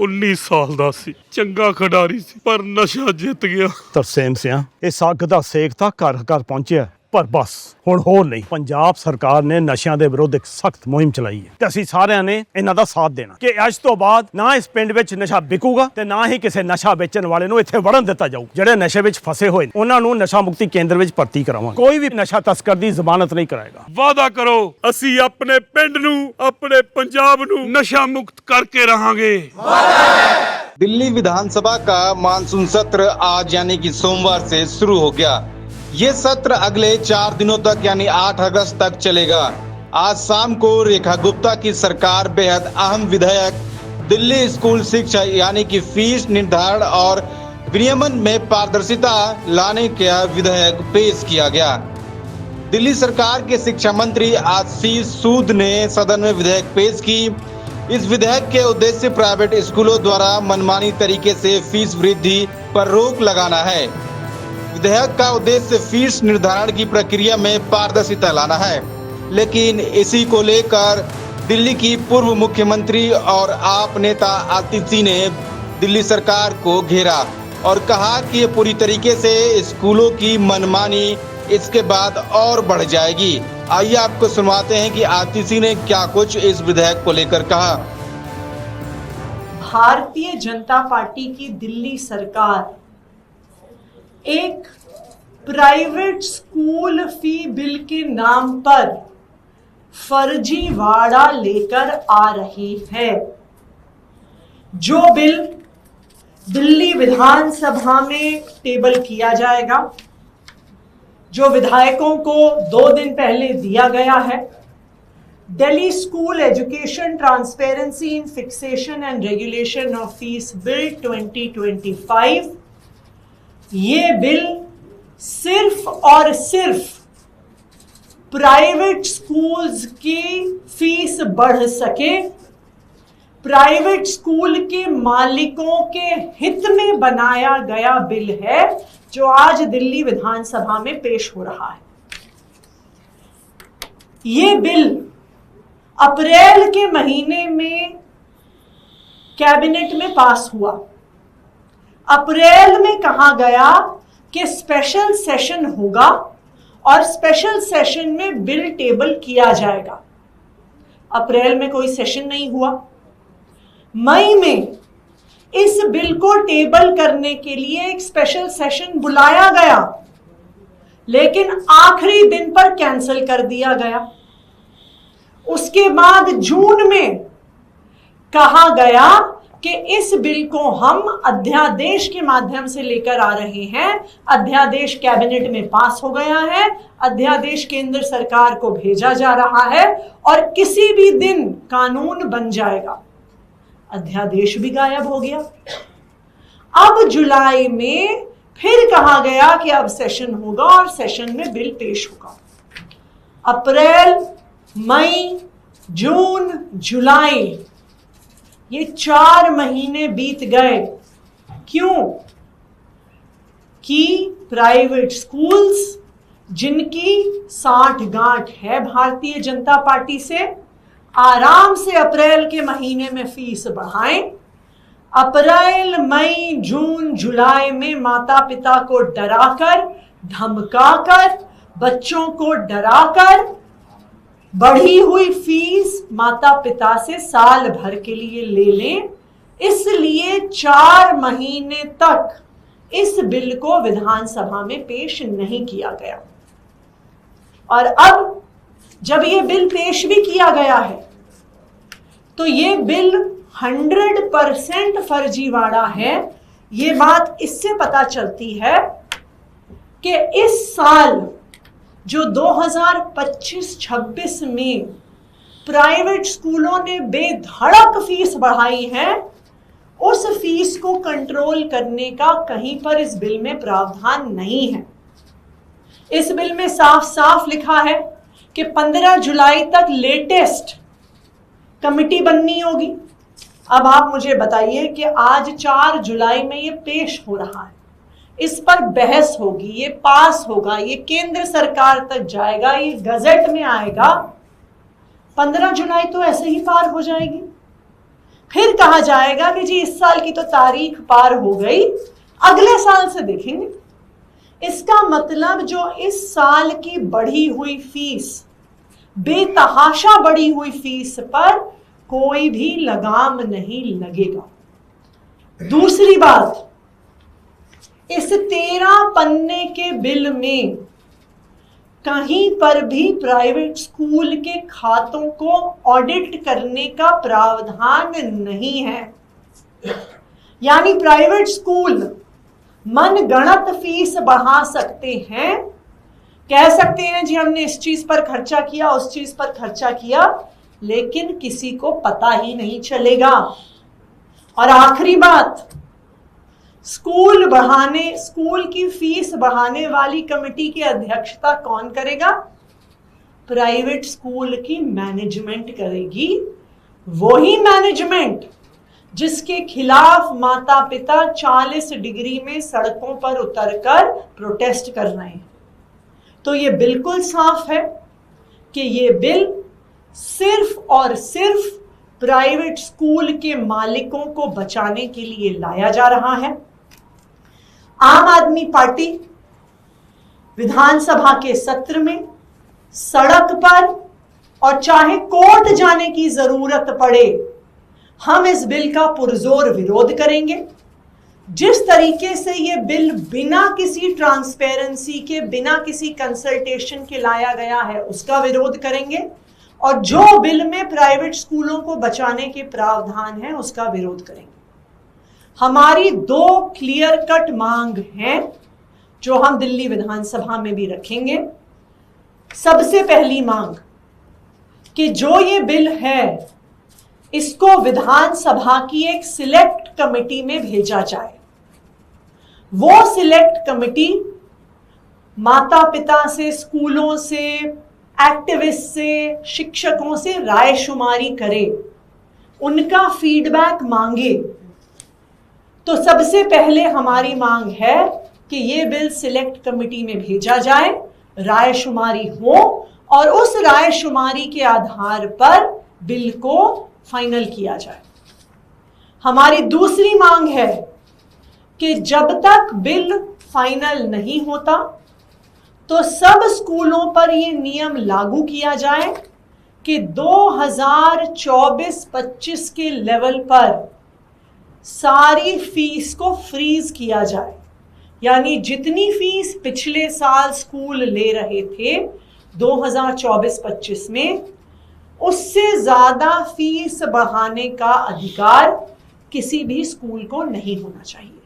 19 ਸਾਲ ਦਾ ਸੀ, ਚੰਗਾ ਖਿਡਾਰੀ ਸੀ, ਪਰ ਨਸ਼ਾ ਜਿੱਤ ਗਿਆ। ਤਰਸੇਮ ਸਿਆ, ਇਸ ਅੱਗ ਦਾ ਸੇਕ ਤਾਂ ਘਰ ਘਰ ਪਹੁੰਚਿਆ, ਪਰ ਬਸ ਹੁਣ ਹੋਰ ਨਹੀਂ। ਪੰਜਾਬ ਸਰਕਾਰ ਨੇ ਨਸ਼ਿਆਂ ਦੇ ਵਿਰੁੱਧ ਇੱਕ ਸਖਤ ਮੁਹਿੰਮ ਚਲਾਈ ਹੈ ਤੇ ਅਸੀਂ ਸਾਰਿਆਂ ਨੇ ਇਹਨਾਂ ਦਾ ਸਾਥ ਦੇਣਾ ਕਿ ਅੱਜ ਤੋਂ ਬਾਅਦ ਨਾ ਇਸ ਪਿੰਡ ਵਿੱਚ ਨਸ਼ਾ ਵਿਕੂਗਾ ਤੇ ਨਾ ਹੀ ਕਿਸੇ ਨਸ਼ਾ ਵੇਚਣ ਵਾਲੇ ਨੂੰ ਇੱਥੇ ਵੜਨ ਦਿੱਤਾ ਜਾਊ। ਜਿਹੜੇ ਨਸ਼ੇ ਵਿੱਚ ਫਸੇ ਹੋਏ ਨੇ ਉਹਨਾਂ ਨੂੰ ਨਸ਼ਾ ਮੁਕਤੀ ਕੇਂਦਰ ਵਿੱਚ ਭਰਤੀ ਕਰਾਵਾਂਗੇ। ਕੋਈ ਵੀ ਨਸ਼ਾ ਤਸਕਰ ਦੀ ਜ਼ਮਾਨਤ ਨਹੀਂ ਕਰਾਏਗਾ। ਵਾਅਦਾ ਕਰੋ, ਅਸੀਂ ਆਪਣੇ ਪਿੰਡ ਨੂੰ, ਆਪਣੇ ਪੰਜਾਬ ਨੂੰ ਨਸ਼ਾ मुक्त करके रहेंगे। दिल्ली विधानसभा का मानसून सत्र आज यानी कि सोमवार से शुरू हो गया। ये सत्र अगले 4 दिनों तक यानी 8 अगस्त तक चलेगा। आज शाम को रेखा गुप्ता की सरकार बेहद अहम विधेयक दिल्ली स्कूल शिक्षा यानी कि फीस निर्धारण और विनियमन में पारदर्शिता लाने का विधेयक पेश किया गया। दिल्ली सरकार के शिक्षा मंत्री आशीष सूद ने सदन में विधेयक पेश की। इस विधेयक के उद्देश्य प्राइवेट स्कूलों द्वारा मनमानी तरीके से फीस वृद्धि पर रोक लगाना है। विधेयक का उद्देश्य फीस निर्धारण की प्रक्रिया में पारदर्शिता लाना है, लेकिन इसी को लेकर दिल्ली की पूर्व मुख्यमंत्री और आप नेता आतिशी ने दिल्ली सरकार को घेरा और कहा कि ये पूरी तरीके से स्कूलों की मनमानी इसके बाद और बढ़ जाएगी। आइए आपको सुनवाते हैं कि आतिशी ने क्या कुछ इस विधेयक को लेकर कहा। भारतीय जनता पार्टी की दिल्ली सरकार एक प्राइवेट स्कूल फी बिल के नाम पर फर्जीवाड़ा लेकर आ रही है। जो बिल दिल्ली विधानसभा में टेबल किया जाएगा, जो विधायकों को 2 दिन पहले दिया गया है, Delhi school education transparency in fixation and regulation of fees bill 2025, ये बिल सिर्फ और सिर्फ प्राइवेट स्कूल्स की फीस बढ़ सके, प्राइवेट स्कूल के मालिकों के हित में बनाया गया बिल है जो आज दिल्ली विधानसभा में पेश हो रहा है। ये बिल अप्रैल के महीने में कैबिनेट में पास हुआ। अप्रैल में कहा गया कि स्पेशल सेशन होगा और स्पेशल सेशन में बिल टेबल किया जाएगा। अप्रैल में कोई सेशन नहीं हुआ। मई में इस बिल को टेबल करने के लिए एक स्पेशल सेशन बुलाया गया, लेकिन आखिरी दिन पर कैंसिल कर दिया गया। उसके बाद जून में कहा गया कि इस बिल को हम अध्यादेश के माध्यम से लेकर आ रहे हैं। अध्यादेश कैबिनेट में पास हो गया है, अध्यादेश केंद्र सरकार को भेजा जा रहा है और किसी भी दिन कानून बन जाएगा। अध्यादेश भी गायब हो गया। अब जुलाई में फिर कहा गया कि अब सेशन होगा और सेशन में बिल पेश होगा। अप्रैल, मई, जून, जुलाई, ये 4 महीने बीत गए। क्यों? कि प्राइवेट स्कूल्स जिनकी साठ गांठ है भारतीय जनता पार्टी से, आराम से अप्रैल के महीने में फीस बढ़ाएं। अप्रैल, मई, जून, जुलाई में माता पिता को डराकर, धमकाकर, बच्चों को डराकर बढ़ी हुई फीस माता पिता से साल भर के लिए ले लें। इसलिए 4 महीने तक इस बिल को विधानसभा में पेश नहीं किया गया। और अब जब ये बिल पेश भी किया गया है तो ये बिल 100% फर्जीवाड़ा है। ये बात इससे पता चलती है कि इस साल जो 2025-26 में प्राइवेट स्कूलों ने बेधड़क फीस बढ़ाई है, उस फीस को कंट्रोल करने का कहीं पर इस बिल में प्रावधान नहीं है। इस बिल में साफ साफ लिखा है कि 15 जुलाई तक लेटेस्ट कमिटी बननी होगी। अब आप मुझे बताइए कि आज 4 जुलाई में ये पेश हो रहा है, इस पर बहस होगी, ये पास होगा, ये केंद्र सरकार तक जाएगा, ये गजट में आएगा। 15 जुलाई तो ऐसे ही पार हो जाएगी। फिर कहा जाएगा कि जी इस साल की तो तारीख पार हो गई, अगले साल से देखेंगे। इसका मतलब जो इस साल की बढ़ी हुई फीस, बेतहाशा बढ़ी हुई फीस पर कोई भी लगाम नहीं लगेगा। दूसरी बात, इस 13 पन्ने के बिल में कहीं पर भी प्राइवेट स्कूल के खातों को ऑडिट करने का प्रावधान नहीं है। यानी प्राइवेट स्कूल मनगढ़ंत फीस बढ़ा सकते हैं, कह सकते हैं जी हमने इस चीज पर खर्चा किया, उस चीज पर खर्चा किया, लेकिन किसी को पता ही नहीं चलेगा। और आखिरी बात, स्कूल की फीस बढ़ाने वाली कमेटी की अध्यक्षता कौन करेगा? प्राइवेट स्कूल की मैनेजमेंट करेगी। वही मैनेजमेंट जिसके खिलाफ माता पिता 40 डिग्री में सड़कों पर उतरकर प्रोटेस्ट कर रहे हैं। तो ये बिल्कुल साफ है कि ये बिल सिर्फ और सिर्फ प्राइवेट स्कूल के मालिकों को बचाने के लिए लाया जा रहा है। आम आदमी पार्टी विधानसभा के सत्र में, सड़क पर और चाहे कोर्ट जाने की जरूरत पड़े, हम इस बिल का पुरजोर विरोध करेंगे। जिस तरीके से ये बिल बिना किसी ट्रांसपेरेंसी के, बिना किसी कंसल्टेशन के लाया गया है, उसका विरोध करेंगे। और जो बिल में प्राइवेट स्कूलों को बचाने के प्रावधान है, उसका विरोध करेंगे। हमारी 2 क्लियर कट मांग हैं जो हम दिल्ली विधानसभा में भी रखेंगे। सबसे पहली मांग कि जो ये बिल है, इसको विधानसभा की एक सिलेक्ट कमेटी में भेजा जाए। वो सिलेक्ट कमेटी माता पिता से, स्कूलों से, एक्टिविस्ट से, शिक्षकों से रायशुमारी करे, उनका फीडबैक मांगे। तो सबसे पहले हमारी मांग है कि ये बिल सिलेक्ट कमेटी में भेजा जाए, रायशुमारी हो और उस रायशुमारी के आधार पर बिल को फाइनल किया जाए। हमारी दूसरी मांग है कि जब तक बिल फाइनल नहीं होता तो सब स्कूलों पर ये नियम लागू किया जाए कि 2024-25 के लेवल पर सारी फीस को फ्रीज किया जाए। यानी जितनी फीस पिछले साल स्कूल ले रहे थे 2024-25 में, उससे ज्यादा फीस बढ़ाने का अधिकार किसी भी स्कूल को नहीं होना चाहिए।